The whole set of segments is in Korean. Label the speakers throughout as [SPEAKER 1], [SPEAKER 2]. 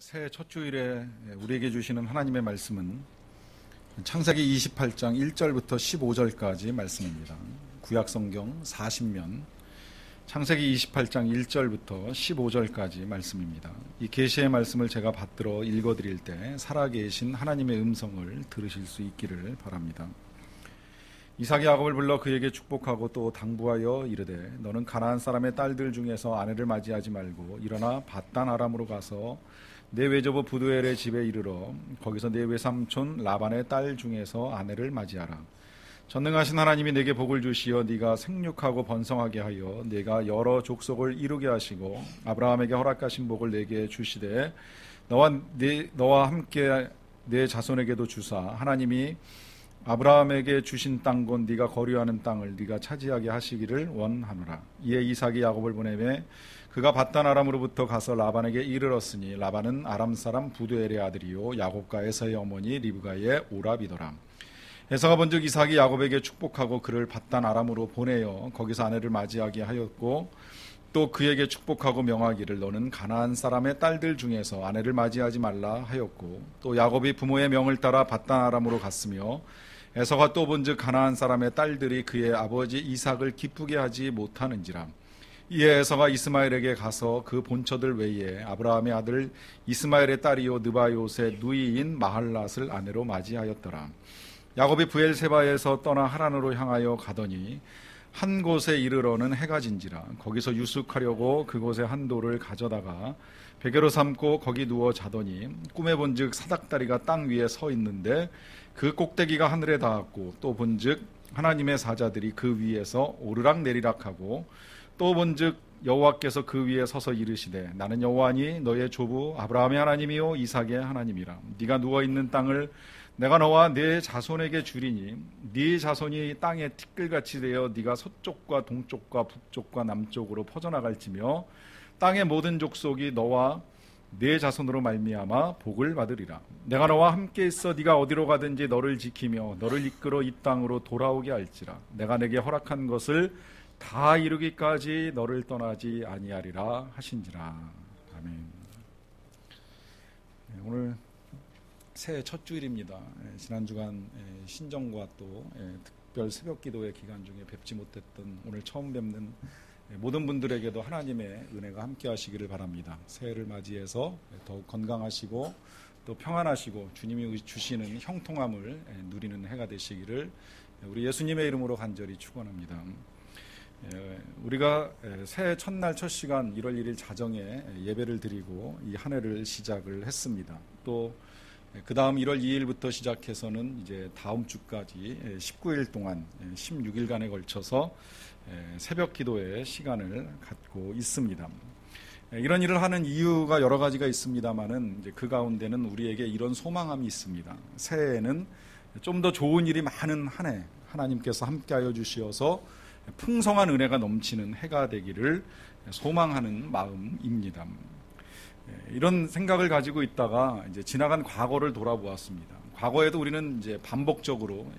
[SPEAKER 1] 새해 첫 주일에 우리에게 주시는 하나님의 말씀은 창세기 28장 1절부터 15절까지 말씀입니다. 구약성경 40면 창세기 28장 1절부터 15절까지 말씀입니다. 이 계시의 말씀을 제가 받들어 읽어드릴 때 살아계신 하나님의 음성을 들으실 수 있기를 바랍니다. 이삭이 야곱을 불러 그에게 축복하고 또 당부하여 이르되 너는 가나안 사람의 딸들 중에서 아내를 맞이하지 말고 일어나 밧단 아람으로 가서 내 외조부 부두엘의 집에 이르러 거기서 내 외삼촌 라반의 딸 중에서 아내를 맞이하라. 전능하신 하나님이 내게 복을 주시어 네가 생육하고 번성하게 하여 네가 여러 족속을 이루게 하시고 아브라함에게 허락하신 복을 내게 주시되 너와 함께 내 자손에게도 주사 하나님이 아브라함에게 주신 땅 곧 네가 거류하는 땅을 네가 차지하게 하시기를 원하노라. 이에 이삭이 야곱을 보내매 그가 밧단 아람으로부터 가서 라반에게 이르렀으니 라반은 아람 사람 부두엘의 아들이요 야곱과 에서의 어머니 리브가의 오라비더라. 에서가 본즉 이삭이 야곱에게 축복하고 그를 밧단 아람으로 보내어 거기서 아내를 맞이하게 하였고 또 그에게 축복하고 명하기를 너는 가나안 사람의 딸들 중에서 아내를 맞이하지 말라 하였고 또 야곱이 부모의 명을 따라 밧단 아람으로 갔으며 에서가 또 본즉 가나안 사람의 딸들이 그의 아버지 이삭을 기쁘게 하지 못하는지라. 이에 에서가 이스마엘에게 가서 그 본처들 외에 아브라함의 아들 이스마엘의 딸이요 느바요스의 누이인 마할랏을 아내로 맞이하였더라. 야곱이 브엘세바에서 떠나 하란으로 향하여 가더니 한 곳에 이르러는 해가 진지라. 거기서 유숙하려고 그곳에 한 돌을 가져다가 베개로 삼고 거기 누워 자더니 꿈에 본즉 사닥다리가 땅 위에 서 있는데 그 꼭대기가 하늘에 닿았고 또 본즉 하나님의 사자들이 그 위에서 오르락 내리락 하고 또 본즉 여호와께서 그 위에 서서 이르시되 나는 여호와니 너의 조부 아브라함의 하나님이요 이삭의 하나님이라. 네가 누워있는 땅을 내가 너와 네 자손에게 주리니 네 자손이 땅에 티끌같이 되어 네가 서쪽과 동쪽과 북쪽과 남쪽으로 퍼져나갈지며 땅의 모든 족속이 너와 네 자손으로 말미암아 복을 받으리라. 내가 너와 함께 있어 네가 어디로 가든지 너를 지키며 너를 이끌어 이 땅으로 돌아오게 할지라. 내가 내게 허락한 것을 다 이루기까지 너를 떠나지 아니하리라 하신지라. 아멘. 오늘 새해 첫 주일입니다. 지난 주간 신정과 또 특별 새벽 기도의 기간 중에 뵙지 못했던 오늘 처음 뵙는 모든 분들에게도 하나님의 은혜가 함께 하시기를 바랍니다. 새해를 맞이해서 더욱 건강하시고 또 평안하시고 주님이 주시는 형통함을 누리는 해가 되시기를 우리 예수님의 이름으로 간절히 축원합니다. 우리가 새해 첫날 첫 시간 1월 1일 자정에 예배를 드리고 이 한 해를 시작을 했습니다. 또 그 다음 1월 2일부터 시작해서는 이제 다음 주까지 19일 동안 16일간에 걸쳐서 새벽 기도의 시간을 갖고 있습니다. 이런 일을 하는 이유가 여러 가지가 있습니다만은 이제 그 가운데는 우리에게 이런 소망함이 있습니다. 새해에는 좀 더 좋은 일이 많은 한 해 하나님께서 함께하여 주시어서 풍성한 은혜가 넘치는 해가 되기를 소망하는 마음입니다. 이런 생각을 가지고 있다가 이제 지나간 과거를 돌아보았습니다. 과거에도 우리는 이제 반복적으로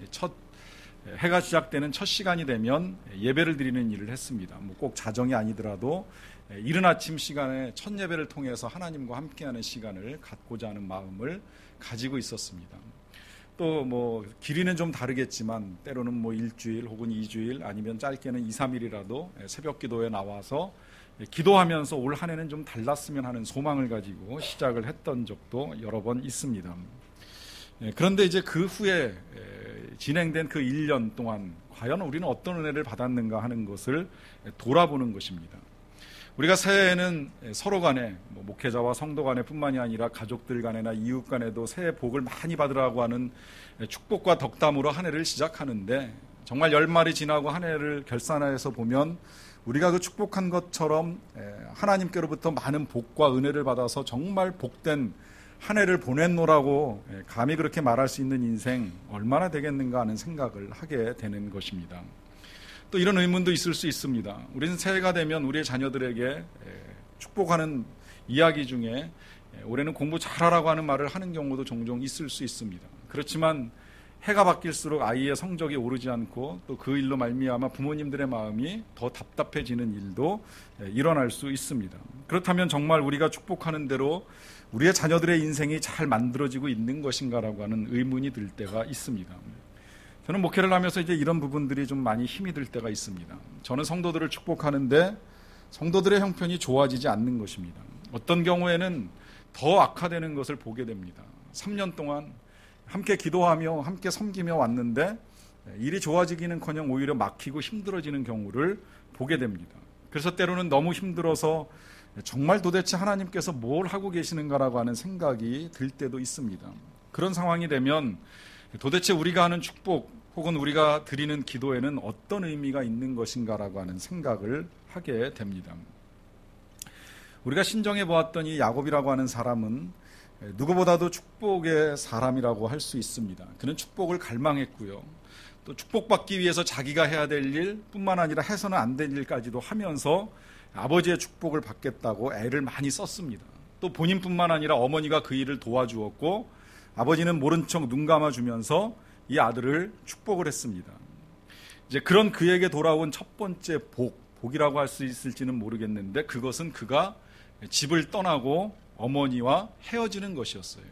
[SPEAKER 1] 해가 시작되는 첫 시간이 되면 예배를 드리는 일을 했습니다. 꼭 자정이 아니더라도 이른 아침 시간에 첫 예배를 통해서 하나님과 함께하는 시간을 갖고자 하는 마음을 가지고 있었습니다. 또 길이는 좀 다르겠지만 때로는 일주일 혹은 2주일 아니면 짧게는 2, 3일이라도 새벽 기도에 나와서 기도하면서 올 한 해는 좀 달랐으면 하는 소망을 가지고 시작을 했던 적도 여러 번 있습니다. 그런데 이제 그 후에 진행된 그 1년 동안 과연 우리는 어떤 은혜를 받았는가 하는 것을 돌아보는 것입니다. 우리가 새해에는 서로 간에 목회자와 성도 간에 뿐만이 아니라 가족들 간에나 이웃 간에도 새해 복을 많이 받으라고 하는 축복과 덕담으로 한 해를 시작하는데 정말 열말이 지나고 한 해를 결산해서 보면 우리가 그 축복한 것처럼 하나님께로부터 많은 복과 은혜를 받아서 정말 복된 한 해를 보냈노라고 감히 그렇게 말할 수 있는 인생 얼마나 되겠는가 하는 생각을 하게 되는 것입니다. 또 이런 의문도 있을 수 있습니다. 우리는 새해가 되면 우리의 자녀들에게 축복하는 이야기 중에 올해는 공부 잘하라고 하는 말을 하는 경우도 종종 있을 수 있습니다. 그렇지만 해가 바뀔수록 아이의 성적이 오르지 않고 또 그 일로 말미암아 부모님들의 마음이 더 답답해지는 일도 일어날 수 있습니다. 그렇다면 정말 우리가 축복하는 대로 우리의 자녀들의 인생이 잘 만들어지고 있는 것인가라고 하는 의문이 들 때가 있습니다. 저는 목회를 하면서 이제 이런 부분들이 좀 많이 힘이 들 때가 있습니다. 저는 성도들을 축복하는데 성도들의 형편이 좋아지지 않는 것입니다. 어떤 경우에는 더 악화되는 것을 보게 됩니다. 3년 동안 함께 기도하며 함께 섬기며 왔는데 일이 좋아지기는커녕 오히려 막히고 힘들어지는 경우를 보게 됩니다. 그래서 때로는 너무 힘들어서 정말 도대체 하나님께서 뭘 하고 계시는가라고 하는 생각이 들 때도 있습니다. 그런 상황이 되면 도대체 우리가 하는 축복 혹은 우리가 드리는 기도에는 어떤 의미가 있는 것인가라고 하는 생각을 하게 됩니다. 우리가 신정해 보았던 이 야곱이라고 하는 사람은 누구보다도 축복의 사람이라고 할 수 있습니다. 그는 축복을 갈망했고요. 또 축복받기 위해서 자기가 해야 될 일뿐만 아니라 해서는 안 될 일까지도 하면서 아버지의 축복을 받겠다고 애를 많이 썼습니다. 또 본인뿐만 아니라 어머니가 그 일을 도와주었고 아버지는 모른 척 눈 감아주면서 이 아들을 축복을 했습니다. 이제 그런 그에게 돌아온 첫 번째 복이라고 할 수 있을지는 모르겠는데 그것은 그가 집을 떠나고 어머니와 헤어지는 것이었어요.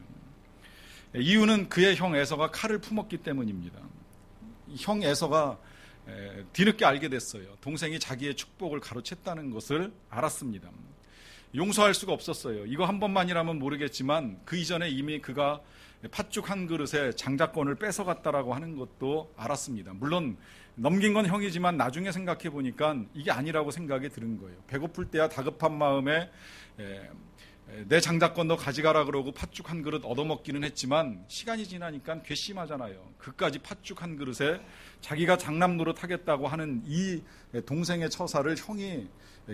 [SPEAKER 1] 이유는 그의 형 에서가 칼을 품었기 때문입니다. 형 에서가 뒤늦게 알게 됐어요. 동생이 자기의 축복을 가로챘다는 것을 알았습니다. 용서할 수가 없었어요. 이거 한 번만이라면 모르겠지만 그 이전에 이미 그가 팥죽 한 그릇에 장자권을 뺏어갔다라고 하는 것도 알았습니다. 물론 넘긴 건 형이지만 나중에 생각해 보니까 이게 아니라고 생각이 드는 거예요. 배고플 때야 다급한 마음에 내 장자권 너 가져가라 그러고 팥죽 한 그릇 얻어먹기는 했지만 시간이 지나니까 괘씸하잖아요. 그까지 팥죽 한 그릇에 자기가 장남 노릇하겠다고 하는 이 동생의 처사를 형이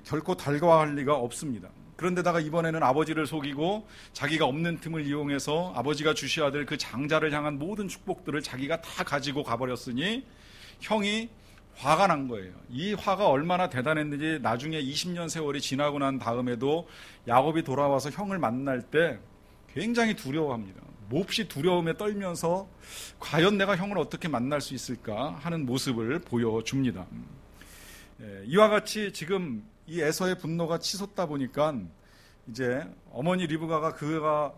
[SPEAKER 1] 결코 달가할 리가 없습니다. 그런데다가 이번에는 아버지를 속이고 자기가 없는 틈을 이용해서 아버지가 주셔야 될 그 장자를 향한 모든 축복들을 자기가 다 가지고 가버렸으니 형이 화가 난 거예요. 이 화가 얼마나 대단했는지 나중에 20년 세월이 지나고 난 다음에도 야곱이 돌아와서 형을 만날 때 굉장히 두려워합니다. 몹시 두려움에 떨면서 과연 내가 형을 어떻게 만날 수 있을까 하는 모습을 보여줍니다. 이와 같이 지금 이 에서의 분노가 치솟다 보니까 이제 어머니 리브가가 그가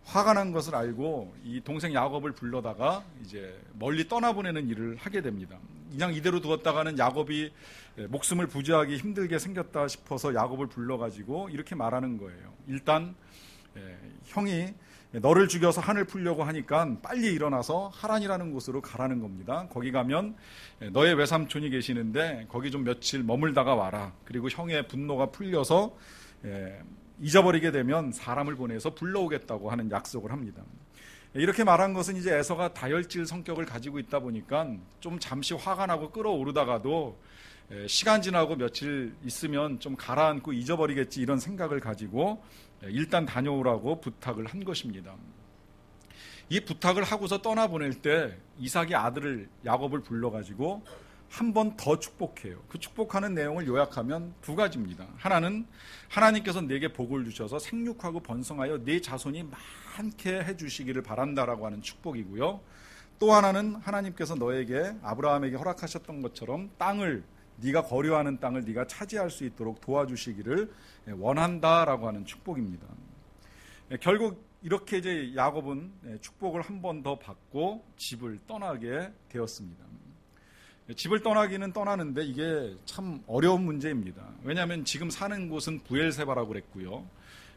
[SPEAKER 1] 화가 난 것을 알고 이 동생 야곱을 불러다가 이제 멀리 떠나보내는 일을 하게 됩니다. 그냥 이대로 두었다가는 야곱이 목숨을 부지하기 힘들게 생겼다 싶어서 야곱을 불러가지고 이렇게 말하는 거예요. 일단 형이 너를 죽여서 한을 풀려고 하니까 빨리 일어나서 하란이라는 곳으로 가라는 겁니다. 거기 가면 너의 외삼촌이 계시는데 거기 좀 며칠 머물다가 와라. 그리고 형의 분노가 풀려서 잊어버리게 되면 사람을 보내서 불러오겠다고 하는 약속을 합니다. 이렇게 말한 것은 이제 에서가 다혈질 성격을 가지고 있다 보니까 좀 잠시 화가 나고 끓어오르다가도 시간 지나고 며칠 있으면 좀 가라앉고 잊어버리겠지 이런 생각을 가지고 일단 다녀오라고 부탁을 한 것입니다. 이 부탁을 하고서 떠나보낼 때 이삭이 아들을 야곱을 불러가지고 한 번 더 축복해요. 그 축복하는 내용을 요약하면 두 가지입니다. 하나는 하나님께서 내게 복을 주셔서 생육하고 번성하여 네 자손이 많게 해주시기를 바란다라고 하는 축복이고요. 또 하나는 하나님께서 너에게 아브라함에게 허락하셨던 것처럼 땅을 네가 거류하는 땅을 네가 차지할 수 있도록 도와주시기를 원한다라고 하는 축복입니다. 결국 이렇게 이제 야곱은 축복을 한 번 더 받고 집을 떠나게 되었습니다. 집을 떠나기는 떠나는데 이게 참 어려운 문제입니다. 왜냐하면 지금 사는 곳은 부엘세바라고 그랬고요.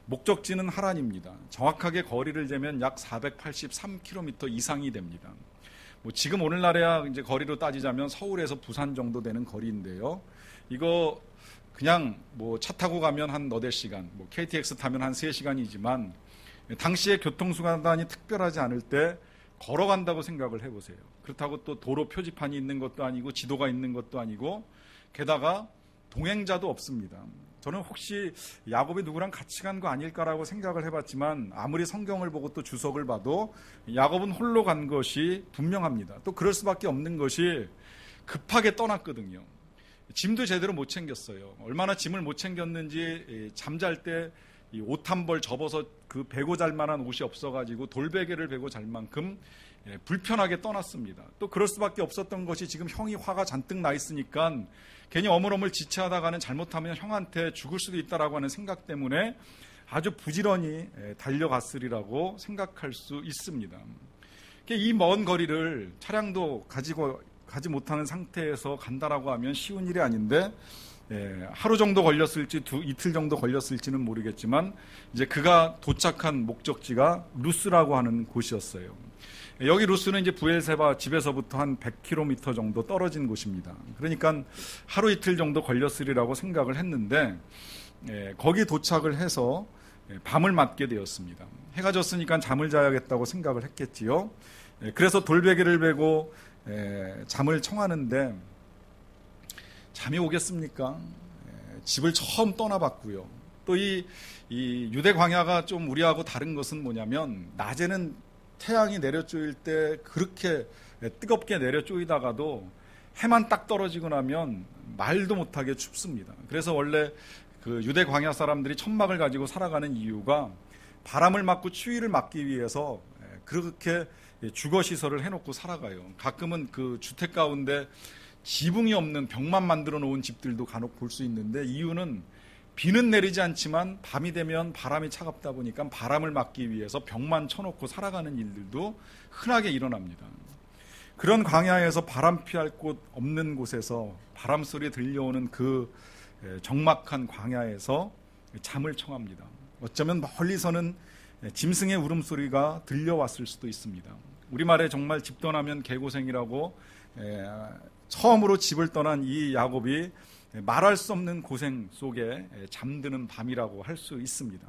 [SPEAKER 1] 목적지는 하란입니다. 정확하게 거리를 재면 약 483km 이상이 됩니다. 지금 오늘날에야 이제 거리로 따지자면 서울에서 부산 정도 되는 거리인데요. 이거 그냥 차 타고 가면 한 너댓 시간, KTX 타면 한 3시간이지만 당시에 교통수단이 특별하지 않을 때 걸어간다고 생각을 해보세요. 그렇다고 또 도로 표지판이 있는 것도 아니고 지도가 있는 것도 아니고 게다가 동행자도 없습니다. 저는 혹시 야곱이 누구랑 같이 간 거 아닐까라고 생각을 해봤지만 아무리 성경을 보고 또 주석을 봐도 야곱은 홀로 간 것이 분명합니다. 또 그럴 수밖에 없는 것이 급하게 떠났거든요. 짐도 제대로 못 챙겼어요. 얼마나 짐을 못 챙겼는지 잠잘 때 이 옷 한 벌 접어서 그 베고 잘 만한 옷이 없어가지고 돌베개를 베고 잘 만큼 불편하게 떠났습니다. 또 그럴 수밖에 없었던 것이 지금 형이 화가 잔뜩 나 있으니까 괜히 어물어물 지체하다가는 잘못하면 형한테 죽을 수도 있다라고 하는 생각 때문에 아주 부지런히 달려갔으리라고 생각할 수 있습니다. 이 먼 거리를 차량도 가지 못하는 상태에서 간다라고 하면 쉬운 일이 아닌데 하루 정도 걸렸을지 이틀 정도 걸렸을지는 모르겠지만 이제 그가 도착한 목적지가 루스라고 하는 곳이었어요. 여기 루스는 이제 부엘세바 집에서부터 한 100km 정도 떨어진 곳입니다. 그러니까 하루 이틀 정도 걸렸으리라고 생각을 했는데 거기 도착을 해서 밤을 맞게 되었습니다. 해가 졌으니까 잠을 자야겠다고 생각을 했겠지요. 그래서 돌베개를 베고 잠을 청하는데 잠이 오겠습니까? 집을 처음 떠나봤고요. 또 이 유대 광야가 좀 우리하고 다른 것은 뭐냐면 낮에는 태양이 내려쪼일 때 그렇게 뜨겁게 내려쪼이다가도 해만 딱 떨어지고 나면 말도 못하게 춥습니다. 그래서 원래 그 유대 광야 사람들이 천막을 가지고 살아가는 이유가 바람을 막고 추위를 막기 위해서 그렇게 주거 시설을 해놓고 살아가요. 가끔은 그 주택 가운데 지붕이 없는 벽만 만들어 놓은 집들도 간혹 볼 수 있는데 이유는 비는 내리지 않지만 밤이 되면 바람이 차갑다 보니까 바람을 막기 위해서 벽만 쳐놓고 살아가는 일들도 흔하게 일어납니다. 그런 광야에서 바람 피할 곳 없는 곳에서 바람 소리 들려오는 그 적막한 광야에서 잠을 청합니다. 어쩌면 멀리서는 짐승의 울음소리가 들려왔을 수도 있습니다. 우리말에 정말 집 떠나면 개고생이라고 처음으로 집을 떠난 이 야곱이 말할 수 없는 고생 속에 잠드는 밤이라고 할 수 있습니다.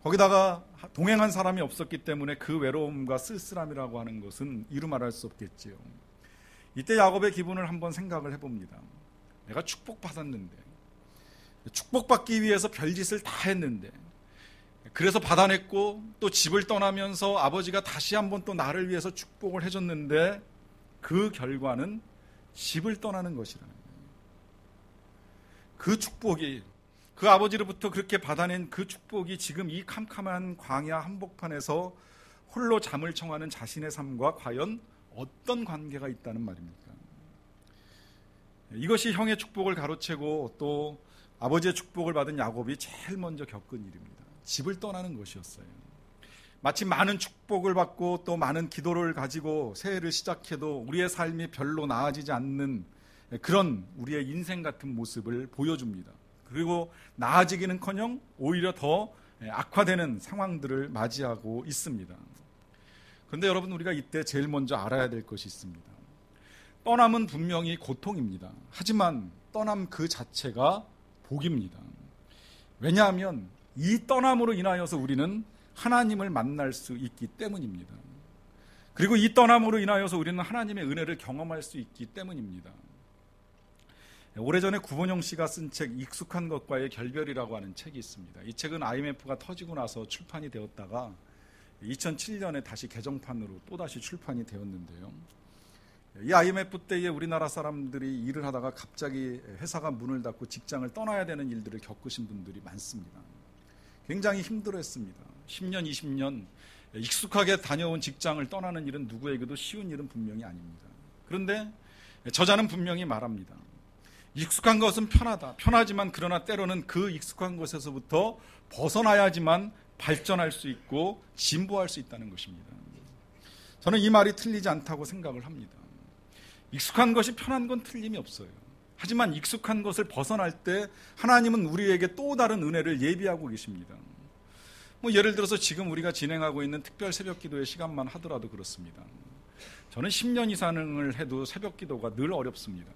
[SPEAKER 1] 거기다가 동행한 사람이 없었기 때문에 그 외로움과 쓸쓸함이라고 하는 것은 이루 말할 수 없겠지요. 이때 야곱의 기분을 한번 생각을 해봅니다. 내가 축복받았는데, 축복받기 위해서 별짓을 다 했는데, 그래서 받아냈고 또 집을 떠나면서 아버지가 다시 한번 또 나를 위해서 축복을 해줬는데 그 결과는 집을 떠나는 것이라는 거예요. 그 축복이, 그 아버지로부터 그렇게 받아낸 그 축복이 지금 이 캄캄한 광야 한복판에서 홀로 잠을 청하는 자신의 삶과 과연 어떤 관계가 있다는 말입니까? 이것이 형의 축복을 가로채고 또 아버지의 축복을 받은 야곱이 제일 먼저 겪은 일입니다. 집을 떠나는 것이었어요. 마치 많은 축복을 받고 또 많은 기도를 가지고 새해를 시작해도 우리의 삶이 별로 나아지지 않는 그런 우리의 인생 같은 모습을 보여줍니다. 그리고 나아지기는커녕 오히려 더 악화되는 상황들을 맞이하고 있습니다. 그런데 여러분, 우리가 이때 제일 먼저 알아야 될 것이 있습니다. 떠남은 분명히 고통입니다. 하지만 떠남 그 자체가 복입니다. 왜냐하면 이 떠남으로 인하여서 우리는 하나님을 만날 수 있기 때문입니다. 그리고 이 떠남으로 인하여서 우리는 하나님의 은혜를 경험할 수 있기 때문입니다. 오래전에 구본영 씨가 쓴 책 익숙한 것과의 결별이라고 하는 책이 있습니다. 이 책은 IMF가 터지고 나서 출판이 되었다가 2007년에 다시 개정판으로 또다시 출판이 되었는데요. 이 IMF 때에 우리나라 사람들이 일을 하다가 갑자기 회사가 문을 닫고 직장을 떠나야 되는 일들을 겪으신 분들이 많습니다. 굉장히 힘들어했습니다. 10년, 20년 익숙하게 다녀온 직장을 떠나는 일은 누구에게도 쉬운 일은 분명히 아닙니다. 그런데 저자는 분명히 말합니다. 익숙한 것은 편하다. 편하지만 그러나 때로는 그 익숙한 것에서부터 벗어나야지만 발전할 수 있고 진보할 수 있다는 것입니다. 저는 이 말이 틀리지 않다고 생각을 합니다. 익숙한 것이 편한 건 틀림이 없어요. 하지만 익숙한 것을 벗어날 때 하나님은 우리에게 또 다른 은혜를 예비하고 계십니다. 예를 들어서 지금 우리가 진행하고 있는 특별 새벽 기도의 시간만 하더라도 그렇습니다. 저는 10년 이상을 해도 새벽 기도가 늘 어렵습니다.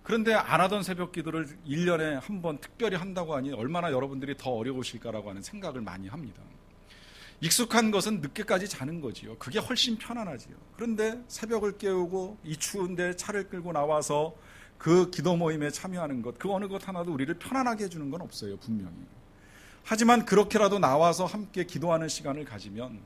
[SPEAKER 1] 그런데 안 하던 새벽 기도를 1년에 한 번 특별히 한다고 하니 얼마나 여러분들이 더 어려우실까라고 하는 생각을 많이 합니다. 익숙한 것은 늦게까지 자는 거지요. 그게 훨씬 편안하지요. 그런데 새벽을 깨우고 이 추운데 차를 끌고 나와서 그 기도 모임에 참여하는 것, 그 어느 것 하나도 우리를 편안하게 해주는 건 없어요, 분명히. 하지만 그렇게라도 나와서 함께 기도하는 시간을 가지면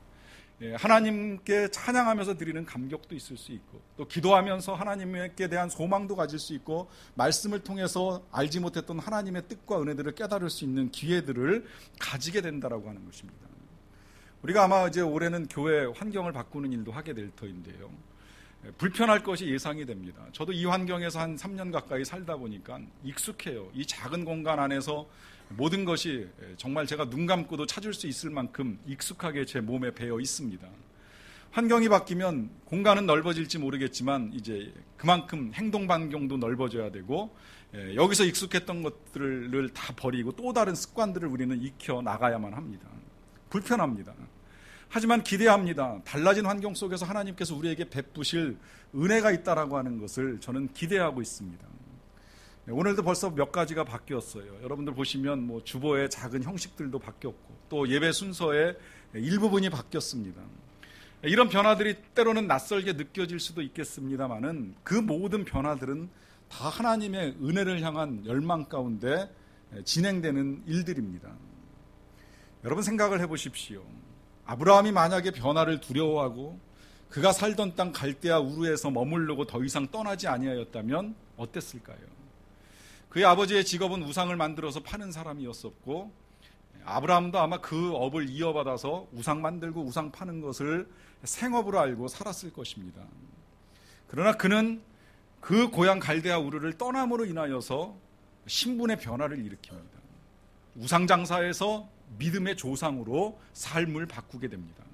[SPEAKER 1] 하나님께 찬양하면서 드리는 감격도 있을 수 있고, 또 기도하면서 하나님께 대한 소망도 가질 수 있고, 말씀을 통해서 알지 못했던 하나님의 뜻과 은혜들을 깨달을 수 있는 기회들을 가지게 된다라고 하는 것입니다. 우리가 아마 이제 올해는 교회 환경을 바꾸는 일도 하게 될 터인데요, 불편할 것이 예상이 됩니다. 저도 이 환경에서 한 3년 가까이 살다 보니까 익숙해요. 이 작은 공간 안에서 모든 것이 정말 제가 눈 감고도 찾을 수 있을 만큼 익숙하게 제 몸에 배어 있습니다. 환경이 바뀌면 공간은 넓어질지 모르겠지만 이제 그만큼 행동 반경도 넓어져야 되고, 여기서 익숙했던 것들을 다 버리고 또 다른 습관들을 우리는 익혀 나가야만 합니다. 불편합니다. 하지만 기대합니다. 달라진 환경 속에서 하나님께서 우리에게 베푸실 은혜가 있다라고 하는 것을 저는 기대하고 있습니다. 오늘도 벌써 몇 가지가 바뀌었어요. 여러분들 보시면 뭐 주보의 작은 형식들도 바뀌었고, 또 예배 순서의 일부분이 바뀌었습니다. 이런 변화들이 때로는 낯설게 느껴질 수도 있겠습니다만은, 그 모든 변화들은 다 하나님의 은혜를 향한 열망 가운데 진행되는 일들입니다. 여러분 생각을 해보십시오. 아브라함이 만약에 변화를 두려워하고 그가 살던 땅 갈대아 우르에서 머무르고 더 이상 떠나지 아니하였다면 어땠을까요? 그의 아버지의 직업은 우상을 만들어서 파는 사람이었었고, 아브라함도 아마 그 업을 이어받아서 우상 만들고 우상 파는 것을 생업으로 알고 살았을 것입니다. 그러나 그는 그 고향 갈대아 우르를 떠남으로 인하여서 신분의 변화를 일으킵니다. 우상 장사에서 믿음의 조상으로 삶을 바꾸게 됩니다.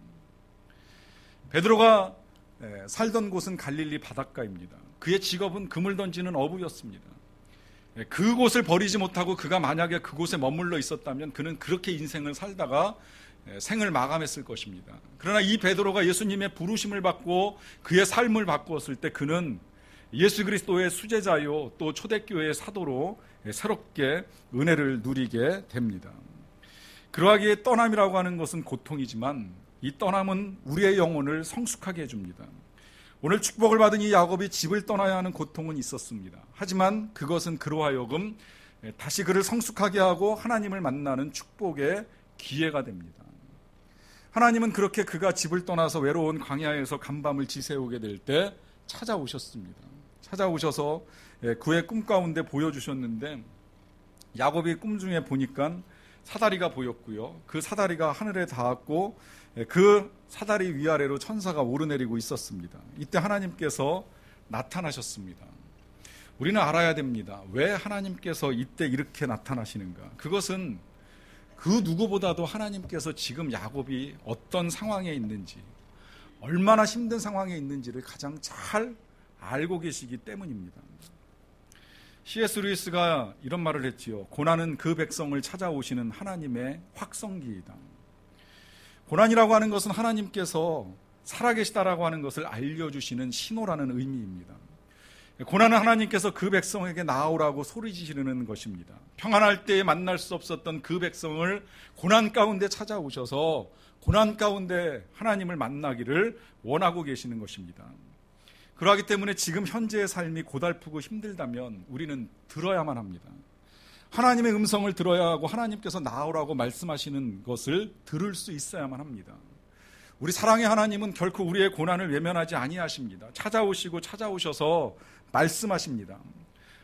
[SPEAKER 1] 베드로가 살던 곳은 갈릴리 바닷가입니다. 그의 직업은 그물 던지는 어부였습니다. 그곳을 버리지 못하고 그가 만약에 그곳에 머물러 있었다면 그는 그렇게 인생을 살다가 생을 마감했을 것입니다. 그러나 이 베드로가 예수님의 부르심을 받고 그의 삶을 바꾸었을 때 그는 예수 그리스도의 수제자요 또 초대교회의 사도로 새롭게 은혜를 누리게 됩니다. 그러하기에 떠남이라고 하는 것은 고통이지만 이 떠남은 우리의 영혼을 성숙하게 해줍니다. 오늘 축복을 받은 이 야곱이 집을 떠나야 하는 고통은 있었습니다. 하지만 그것은 그로 하여금 다시 그를 성숙하게 하고 하나님을 만나는 축복의 기회가 됩니다. 하나님은 그렇게 그가 집을 떠나서 외로운 광야에서 간밤을 지새우게 될 때 찾아오셨습니다. 찾아오셔서 그의 꿈 가운데 보여주셨는데, 야곱이 꿈 중에 보니까 사다리가 보였고요. 그 사다리가 하늘에 닿았고 그 사다리 위아래로 천사가 오르내리고 있었습니다. 이때 하나님께서 나타나셨습니다. 우리는 알아야 됩니다. 왜 하나님께서 이때 이렇게 나타나시는가? 그것은 그 누구보다도 하나님께서 지금 야곱이 어떤 상황에 있는지, 얼마나 힘든 상황에 있는지를 가장 잘 알고 계시기 때문입니다. C.S. 루이스가 이런 말을 했지요. 고난은 그 백성을 찾아오시는 하나님의 확성기이다. 고난이라고 하는 것은 하나님께서 살아계시다라고 하는 것을 알려주시는 신호라는 의미입니다. 고난은 하나님께서 그 백성에게 나아오라고 소리지르는 것입니다. 평안할 때에 만날 수 없었던 그 백성을 고난 가운데 찾아오셔서 고난 가운데 하나님을 만나기를 원하고 계시는 것입니다. 그러하기 때문에 지금 현재의 삶이 고달프고 힘들다면 우리는 들어야만 합니다. 하나님의 음성을 들어야 하고 하나님께서 나오라고 말씀하시는 것을 들을 수 있어야만 합니다. 우리 사랑의 하나님은 결코 우리의 고난을 외면하지 아니하십니다. 찾아오셔서 말씀하십니다.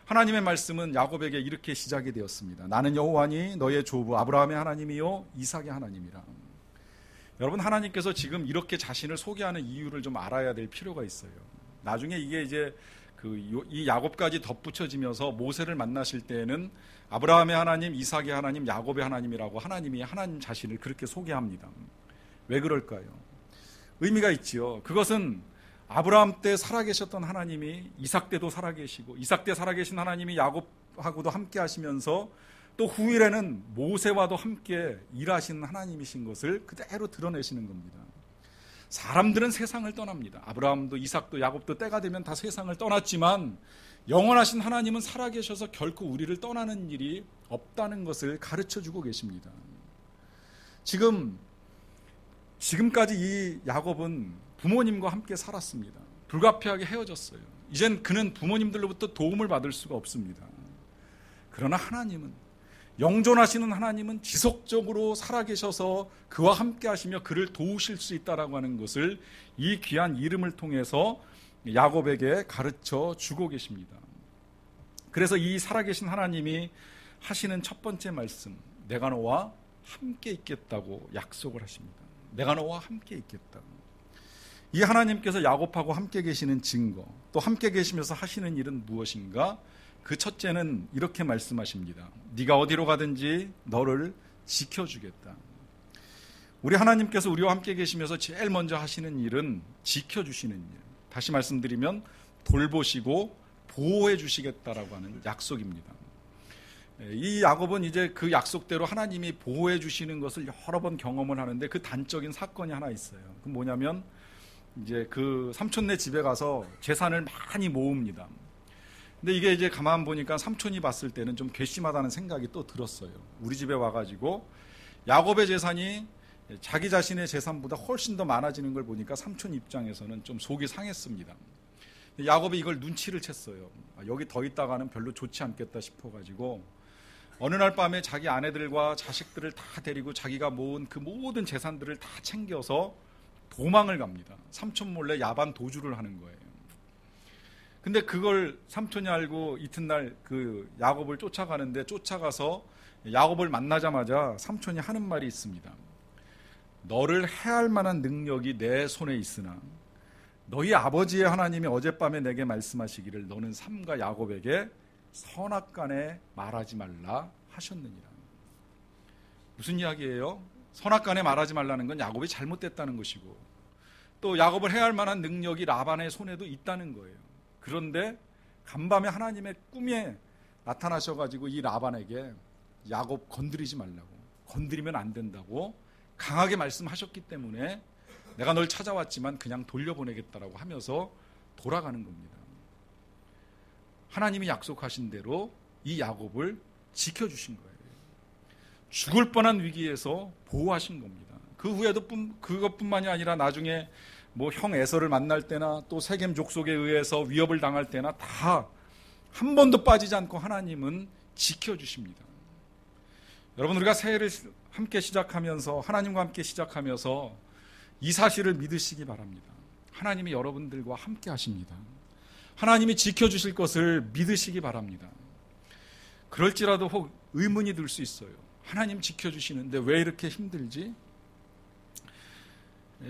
[SPEAKER 1] 하나님의 말씀은 야곱에게 이렇게 시작이 되었습니다. 나는 여호와니 너의 조부 아브라함의 하나님이요 이삭의 하나님이라. 여러분, 하나님께서 지금 이렇게 자신을 소개하는 이유를 좀 알아야 될 필요가 있어요. 나중에 이게 이제 이 야곱까지 덧붙여지면서 모세를 만나실 때에는 아브라함의 하나님, 이삭의 하나님, 야곱의 하나님이라고 하나님이 하나님 자신을 그렇게 소개합니다. 왜 그럴까요? 의미가 있지요. 그것은 아브라함 때 살아계셨던 하나님이 이삭 때도 살아계시고, 이삭 때 살아계신 하나님이 야곱하고도 함께 하시면서 또 후일에는 모세와도 함께 일하시는 하나님이신 것을 그대로 드러내시는 겁니다. 사람들은 세상을 떠납니다. 아브라함도 이삭도 야곱도 때가 되면 다 세상을 떠났지만 영원하신 하나님은 살아계셔서 결코 우리를 떠나는 일이 없다는 것을 가르쳐주고 계십니다. 지금까지 이 야곱은 부모님과 함께 살았습니다. 불가피하게 헤어졌어요. 이젠 그는 부모님들로부터 도움을 받을 수가 없습니다. 그러나 하나님은 영존하시는 하나님은 지속적으로 살아계셔서 그와 함께 하시며 그를 도우실 수 있다라고 하는 것을 이 귀한 이름을 통해서 야곱에게 가르쳐 주고 계십니다. 그래서 이 살아계신 하나님이 하시는 첫 번째 말씀, 내가 너와 함께 있겠다고 약속을 하십니다. 내가 너와 함께 있겠다. 이 하나님께서 야곱하고 함께 계시는 증거, 또 함께 계시면서 하시는 일은 무엇인가? 그 첫째는 이렇게 말씀하십니다. 네가 어디로 가든지 너를 지켜주겠다. 우리 하나님께서 우리와 함께 계시면서 제일 먼저 하시는 일은 지켜주시는 일. 다시 말씀드리면 돌보시고 보호해 주시겠다라고 하는 약속입니다. 이 야곱은 이제 그 약속대로 하나님이 보호해 주시는 것을 여러 번 경험을 하는데 그 단적인 사건이 하나 있어요. 그 뭐냐면 이제 그 삼촌네 집에 가서 재산을 많이 모읍니다. 근데 이게 이제 가만 보니까 삼촌이 봤을 때는 좀 괘씸하다는 생각이 또 들었어요. 우리 집에 와가지고 야곱의 재산이 자기 자신의 재산보다 훨씬 더 많아지는 걸 보니까 삼촌 입장에서는 좀 속이 상했습니다. 야곱이 이걸 눈치를 챘어요. 여기 더 있다가는 별로 좋지 않겠다 싶어가지고 어느 날 밤에 자기 아내들과 자식들을 다 데리고 자기가 모은 그 모든 재산들을 다 챙겨서 도망을 갑니다. 삼촌 몰래 야반 도주를 하는 거예요. 근데 그걸 삼촌이 알고 이튿날 그 야곱을 쫓아가는데 쫓아가서 야곱을 만나자마자 삼촌이 하는 말이 있습니다. 너를 해할 만한 능력이 내 손에 있으나 너희 아버지의 하나님이 어젯밤에 내게 말씀하시기를 너는 삼가 야곱에게 선악간에 말하지 말라 하셨느니라. 무슨 이야기예요? 선악간에 말하지 말라는 건 야곱이 잘못됐다는 것이고 또 야곱을 해할 만한 능력이 라반의 손에도 있다는 거예요. 그런데 간밤에 하나님의 꿈에 나타나셔가지고 이 라반에게 야곱 건드리지 말라고, 건드리면 안 된다고 강하게 말씀하셨기 때문에 내가 널 찾아왔지만 그냥 돌려보내겠다라고 하면서 돌아가는 겁니다. 하나님이 약속하신 대로 이 야곱을 지켜주신 거예요. 죽을 뻔한 위기에서 보호하신 겁니다. 그 후에도 그것뿐만이 아니라 나중에 뭐 형 에서를 만날 때나 또 세겜 족속에 의해서 위협을 당할 때나 다 한 번도 빠지지 않고 하나님은 지켜주십니다. 여러분, 우리가 새해를 함께 시작하면서 하나님과 함께 시작하면서 이 사실을 믿으시기 바랍니다. 하나님이 여러분들과 함께 하십니다. 하나님이 지켜주실 것을 믿으시기 바랍니다. 그럴지라도 혹 의문이 들 수 있어요. 하나님 지켜주시는데 왜 이렇게 힘들지?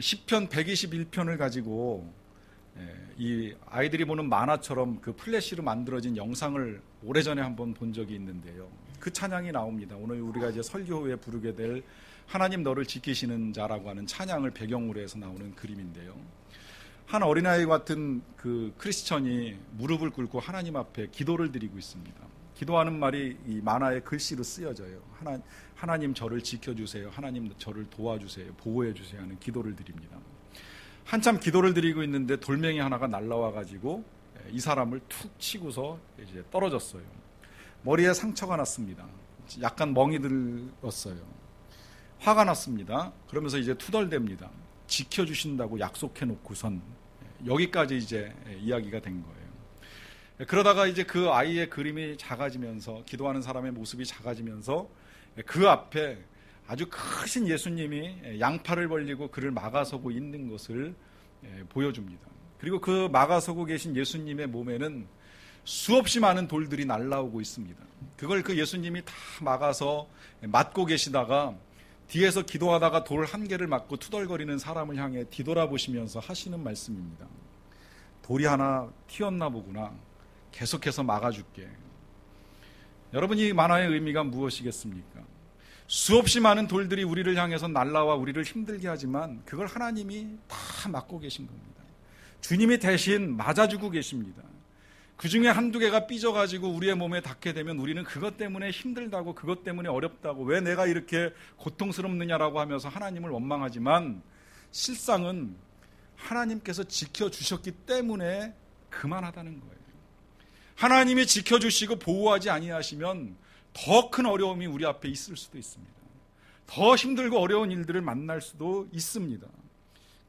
[SPEAKER 1] 시편 121편을 가지고 이 아이들이 보는 만화처럼 그 플래시로 만들어진 영상을 오래전에 한번 본 적이 있는데요. 그 찬양이 나옵니다. 오늘 우리가 이제 설교 후에 부르게 될 하나님 너를 지키시는 자라고 하는 찬양을 배경으로 해서 나오는 그림인데요. 한 어린아이 같은 그 크리스천이 무릎을 꿇고 하나님 앞에 기도를 드리고 있습니다. 기도하는 말이 이 만화의 글씨로 쓰여져요. 하나님 저를 지켜주세요. 하나님 저를 도와주세요. 보호해주세요 하는 기도를 드립니다. 한참 기도를 드리고 있는데 돌멩이 하나가 날라와가지고 이 사람을 툭 치고서 이제 떨어졌어요. 머리에 상처가 났습니다. 약간 멍이 들었어요. 화가 났습니다. 그러면서 이제 투덜댑니다. 지켜주신다고 약속해놓고선 여기까지 이제 이야기가 된 거예요. 그러다가 이제 그 아이의 그림이 작아지면서 기도하는 사람의 모습이 작아지면서 그 앞에 아주 크신 예수님이 양팔을 벌리고 그를 막아서고 있는 것을 보여줍니다. 그리고 그 막아서고 계신 예수님의 몸에는 수없이 많은 돌들이 날라오고 있습니다. 그걸 그 예수님이 다 막아서 맞고 계시다가 뒤에서 기도하다가 돌 한 개를 맞고 투덜거리는 사람을 향해 뒤돌아보시면서 하시는 말씀입니다. 돌이 하나 튀었나 보구나. 계속해서 막아줄게. 여러분, 이 만화의 의미가 무엇이겠습니까? 수없이 많은 돌들이 우리를 향해서 날라와 우리를 힘들게 하지만 그걸 하나님이 다 막고 계신 겁니다. 주님이 대신 맞아주고 계십니다. 그 중에 한두 개가 삐져가지고 우리의 몸에 닿게 되면 우리는 그것 때문에 힘들다고, 그것 때문에 어렵다고, 왜 내가 이렇게 고통스럽느냐라고 하면서 하나님을 원망하지만 실상은 하나님께서 지켜주셨기 때문에 그만하다는 거예요. 하나님이 지켜주시고 보호하지 아니하시면 더 큰 어려움이 우리 앞에 있을 수도 있습니다. 더 힘들고 어려운 일들을 만날 수도 있습니다.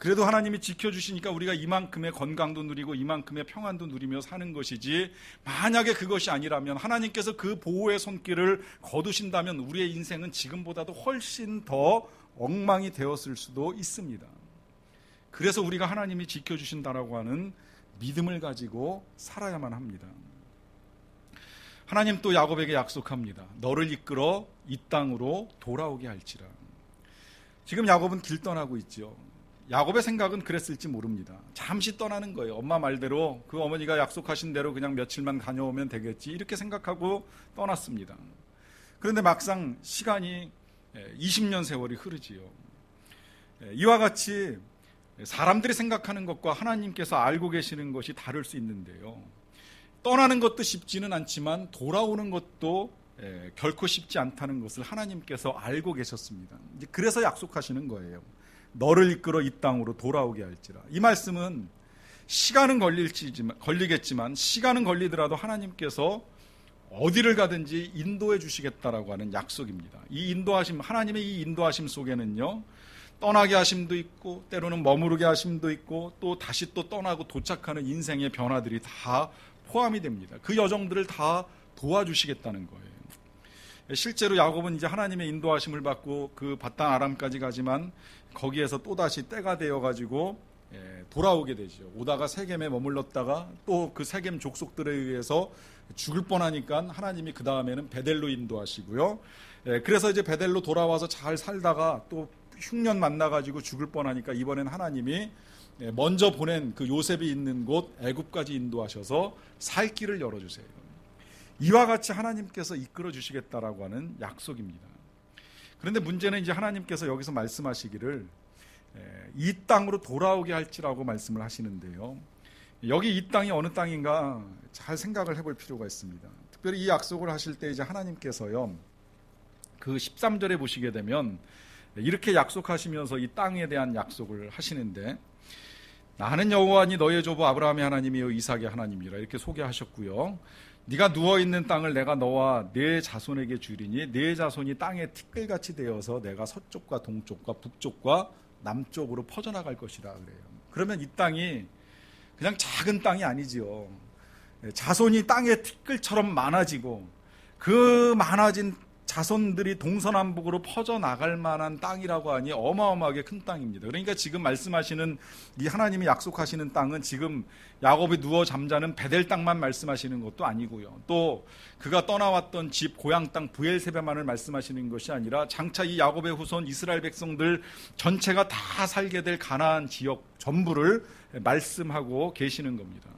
[SPEAKER 1] 그래도 하나님이 지켜주시니까 우리가 이만큼의 건강도 누리고 이만큼의 평안도 누리며 사는 것이지, 만약에 그것이 아니라면, 하나님께서 그 보호의 손길을 거두신다면 우리의 인생은 지금보다도 훨씬 더 엉망이 되었을 수도 있습니다. 그래서 우리가 하나님이 지켜주신다라고 하는 믿음을 가지고 살아야만 합니다. 하나님 또 야곱에게 약속합니다. 너를 이끌어 이 땅으로 돌아오게 할지라. 지금 야곱은 길 떠나고 있죠. 야곱의 생각은 그랬을지 모릅니다. 잠시 떠나는 거예요. 엄마 말대로 그 어머니가 약속하신 대로 그냥 며칠만 다녀오면 되겠지, 이렇게 생각하고 떠났습니다. 그런데 막상 시간이 20년 세월이 흐르지요. 이와 같이 사람들이 생각하는 것과 하나님께서 알고 계시는 것이 다를 수 있는데요. 떠나는 것도 쉽지는 않지만 돌아오는 것도 결코 쉽지 않다는 것을 하나님께서 알고 계셨습니다. 그래서 약속하시는 거예요. 너를 이끌어 이 땅으로 돌아오게 할지라. 이 말씀은 시간은 걸리겠지만, 시간은 걸리더라도 하나님께서 어디를 가든지 인도해 주시겠다라고 하는 약속입니다. 이 인도하심, 하나님의 이 인도하심 속에는요, 떠나게 하심도 있고 때로는 머무르게 하심도 있고 또 다시 또 떠나고 도착하는 인생의 변화들이 다 포함이 됩니다. 그 여정들을 다 도와주시겠다는 거예요. 실제로 야곱은 이제 하나님의 인도하심을 받고 그 바단 아람까지 가지만 거기에서 또다시 때가 되어가지고 돌아오게 되죠. 오다가 세겜에 머물렀다가 또 그 세겜 족속들에 의해서 죽을 뻔하니까 하나님이 그 다음에는 베델로 인도하시고요. 그래서 이제 베델로 돌아와서 잘 살다가 또 흉년 만나가지고 죽을 뻔하니까 이번엔 하나님이 먼저 보낸 그 요셉이 있는 곳 애굽까지 인도하셔서 살 길을 열어주세요. 이와 같이 하나님께서 이끌어 주시겠다라고 하는 약속입니다. 그런데 문제는 이제 하나님께서 여기서 말씀하시기를 이 땅으로 돌아오게 할지라고 말씀을 하시는데요. 여기 이 땅이 어느 땅인가 잘 생각을 해볼 필요가 있습니다. 특별히 이 약속을 하실 때 이제 하나님께서요, 그 13절에 보시게 되면 이렇게 약속하시면서 이 땅에 대한 약속을 하시는데, 나는 여호와니 너의 조부 아브라함의 하나님이요 이삭의 하나님이라 이렇게 소개하셨고요. 네가 누워있는 땅을 내가 너와 네 자손에게 주리니 네 자손이 땅의 티끌같이 되어서 내가 서쪽과 동쪽과 북쪽과 남쪽으로 퍼져나갈 것이라 그래요. 그러면 이 땅이 그냥 작은 땅이 아니지요. 자손이 땅의 티끌처럼 많아지고 그 많아진 자손들이 동서남북으로 퍼져나갈 만한 땅이라고 하니 어마어마하게 큰 땅입니다. 그러니까 지금 말씀하시는 이 하나님이 약속하시는 땅은 지금 야곱이 누워 잠자는 베델 땅만 말씀하시는 것도 아니고요. 또 그가 떠나왔던 집 고향 땅 브엘세바만을 말씀하시는 것이 아니라 장차 이 야곱의 후손 이스라엘 백성들 전체가 다 살게 될 가나안 지역 전부를 말씀하고 계시는 겁니다.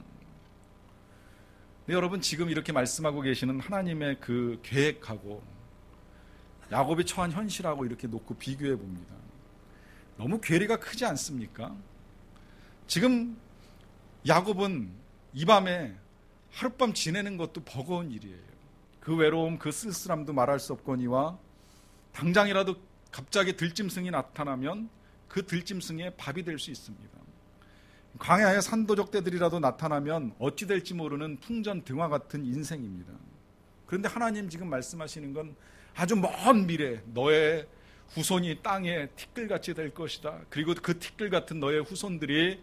[SPEAKER 1] 네, 여러분, 지금 이렇게 말씀하고 계시는 하나님의 그 계획하고 야곱이 처한 현실하고 이렇게 놓고 비교해 봅니다. 너무 괴리가 크지 않습니까? 지금 야곱은 이 밤에 하룻밤 지내는 것도 버거운 일이에요. 그 외로움, 그 쓸쓸함도 말할 수 없거니와 당장이라도 갑자기 들짐승이 나타나면 그 들짐승의 밥이 될 수 있습니다. 광야에 산도적대들이라도 나타나면 어찌 될지 모르는 풍전등화 같은 인생입니다. 그런데 하나님 지금 말씀하시는 건 아주 먼 미래, 너의 후손이 땅에 티끌같이 될 것이다. 그리고 그 티끌 같은 너의 후손들이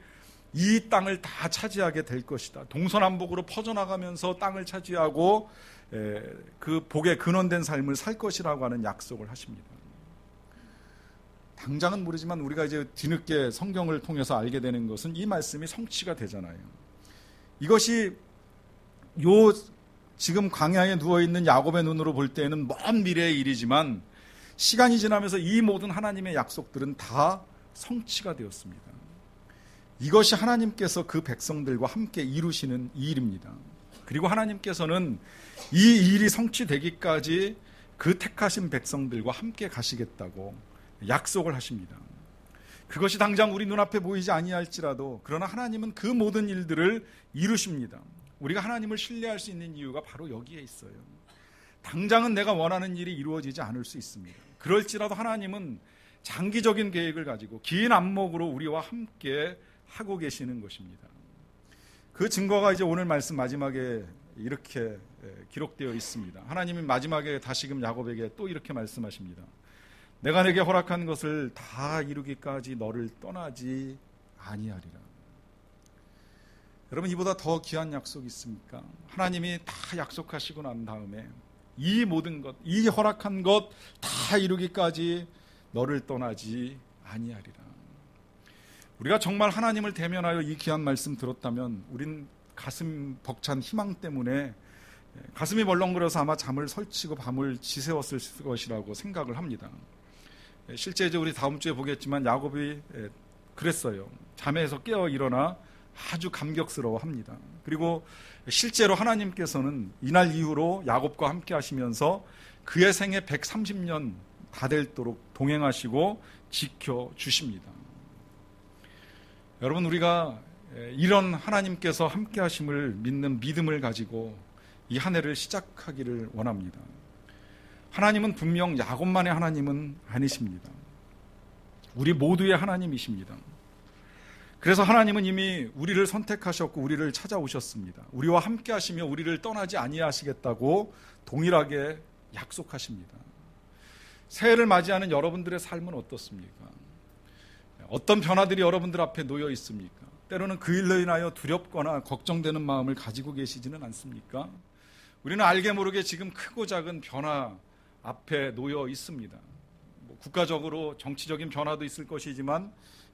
[SPEAKER 1] 이 땅을 다 차지하게 될 것이다. 동서남북으로 퍼져나가면서 땅을 차지하고 그 복의 근원된 삶을 살 것이라고 하는 약속을 하십니다. 당장은 모르지만 우리가 이제 뒤늦게 성경을 통해서 알게 되는 것은 이 말씀이 성취가 되잖아요. 이것이 지금 광야에 누워있는 야곱의 눈으로 볼 때는 먼 미래의 일이지만 시간이 지나면서 이 모든 하나님의 약속들은 다 성취가 되었습니다. 이것이 하나님께서 그 백성들과 함께 이루시는 이 일입니다. 그리고 하나님께서는 이 일이 성취되기까지 그 택하신 백성들과 함께 가시겠다고 약속을 하십니다. 그것이 당장 우리 눈앞에 보이지 아니할지라도 그러나 하나님은 그 모든 일들을 이루십니다. 우리가 하나님을 신뢰할 수 있는 이유가 바로 여기에 있어요. 당장은 내가 원하는 일이 이루어지지 않을 수 있습니다. 그럴지라도 하나님은 장기적인 계획을 가지고 긴 안목으로 우리와 함께 하고 계시는 것입니다. 그 증거가 이제 오늘 말씀 마지막에 이렇게 기록되어 있습니다. 하나님이 마지막에 다시금 야곱에게 또 이렇게 말씀하십니다. 내가 내게 허락한 것을 다 이루기까지 너를 떠나지 아니하리라. 여러분, 이보다 더 귀한 약속이 있습니까? 하나님이 다 약속하시고 난 다음에 이 모든 것, 이 허락한 것 다 이루기까지 너를 떠나지 아니하리라. 우리가 정말 하나님을 대면하여 이 귀한 말씀 들었다면 우린 가슴 벅찬 희망 때문에 가슴이 벌렁거려서 아마 잠을 설치고 밤을 지새웠을 것이라고 생각을 합니다. 실제 이제 우리 다음 주에 보겠지만 야곱이 그랬어요. 잠에서 깨어 일어나 아주 감격스러워합니다. 그리고 실제로 하나님께서는 이날 이후로 야곱과 함께 하시면서 그의 생애 130년 다 되도록 동행하시고 지켜주십니다. 여러분, 우리가 이런 하나님께서 함께 하심을 믿는 믿음을 가지고 이 한 해를 시작하기를 원합니다. 하나님은 분명 야곱만의 하나님은 아니십니다. 우리 모두의 하나님이십니다. 그래서 하나님은 이미 우리를 선택하셨고 우리를 찾아오셨습니다. 우리와 함께 하시며 우리를 떠나지 아니하시겠다고 동일하게 약속하십니다. 새해를 맞이하는 여러분들의 삶은 어떻습니까? 어떤 변화들이 여러분들 앞에 놓여 있습니까? 때로는 그 일로 인하여 두렵거나 걱정되는 마음을 가지고 계시지는 않습니까? 우리는 알게 모르게 지금 크고 작은 변화 앞에 놓여 있습니다. 국가적으로 정치적인 변화도 있을 것이지만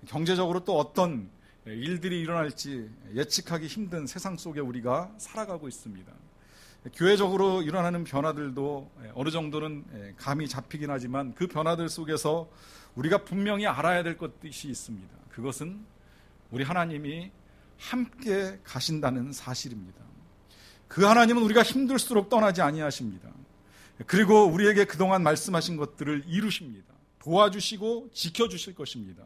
[SPEAKER 1] 경제적으로 또 어떤 일들이 일어날지 예측하기 힘든 세상 속에 우리가 살아가고 있습니다. 교회적으로 일어나는 변화들도 어느 정도는 감이 잡히긴 하지만 그 변화들 속에서 우리가 분명히 알아야 될 것이 있습니다. 그것은 우리 하나님이 함께 가신다는 사실입니다. 그 하나님은 우리가 힘들수록 떠나지 아니하십니다. 그리고 우리에게 그동안 말씀하신 것들을 이루십니다. 도와주시고 지켜주실 것입니다.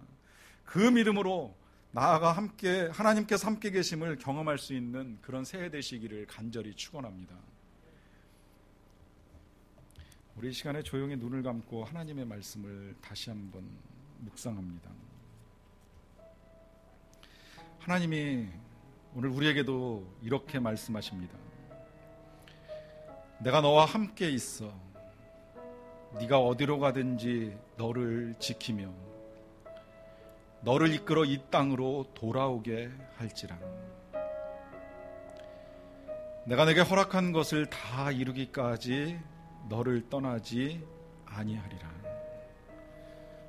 [SPEAKER 1] 그 믿음으로 나아가 함께 하나님께서 함께 계심을 경험할 수 있는 그런 새해 되시기를 간절히 축원합니다. 우리 이 시간에 조용히 눈을 감고 하나님의 말씀을 다시 한번 묵상합니다. 하나님이 오늘 우리에게도 이렇게 말씀하십니다. 내가 너와 함께 있어. 네가 어디로 가든지 너를 지키며 너를 이끌어 이 땅으로 돌아오게 할지라. 내가 내게 허락한 것을 다 이루기까지 너를 떠나지 아니하리라.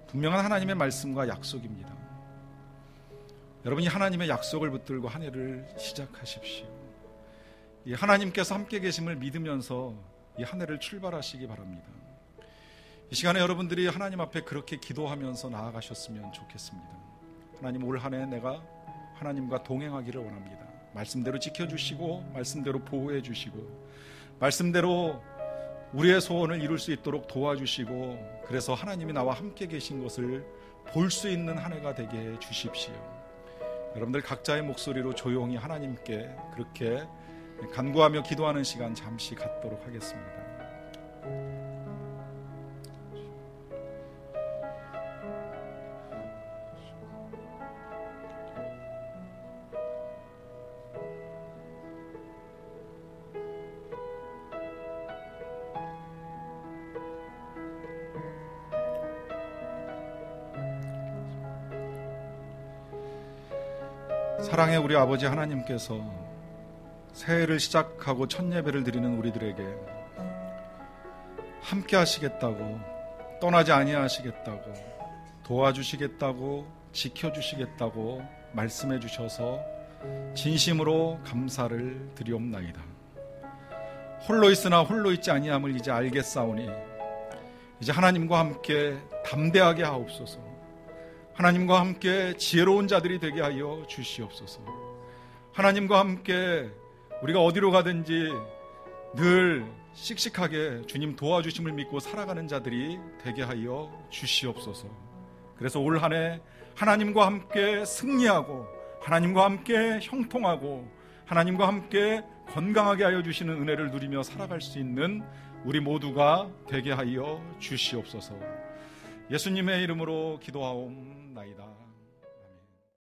[SPEAKER 1] 분명한 하나님의 말씀과 약속입니다. 여러분이 하나님의 약속을 붙들고 한 해를 시작하십시오. 이 하나님께서 함께 계심을 믿으면서 이 한 해를 출발하시기 바랍니다. 이 시간에 여러분들이 하나님 앞에 그렇게 기도하면서 나아가셨으면 좋겠습니다. 하나님, 올 한 해 내가 하나님과 동행하기를 원합니다. 말씀대로 지켜주시고 말씀대로 보호해 주시고 말씀대로 우리의 소원을 이룰 수 있도록 도와주시고 그래서 하나님이 나와 함께 계신 것을 볼 수 있는 한 해가 되게 해 주십시오. 여러분들 각자의 목소리로 조용히 하나님께 그렇게 간구하며 기도하는 시간 잠시 갖도록 하겠습니다. 사랑의 우리 아버지 하나님께서 새해를 시작하고 첫 예배를 드리는 우리들에게 함께 하시겠다고, 떠나지 아니하시겠다고, 도와주시겠다고, 지켜주시겠다고 말씀해 주셔서 진심으로 감사를 드리옵나이다. 홀로 있으나 홀로 있지 아니함을 이제 알겠사오니 이제 하나님과 함께 담대하게 하옵소서. 하나님과 함께 지혜로운 자들이 되게 하여 주시옵소서. 하나님과 함께 우리가 어디로 가든지 늘 씩씩하게 주님 도와주심을 믿고 살아가는 자들이 되게 하여 주시옵소서. 그래서 올 한 해 하나님과 함께 승리하고 하나님과 함께 형통하고 하나님과 함께 건강하게 하여 주시는 은혜를 누리며 살아갈 수 있는 우리 모두가 되게 하여 주시옵소서. 예수님의 이름으로 기도하옵나이다.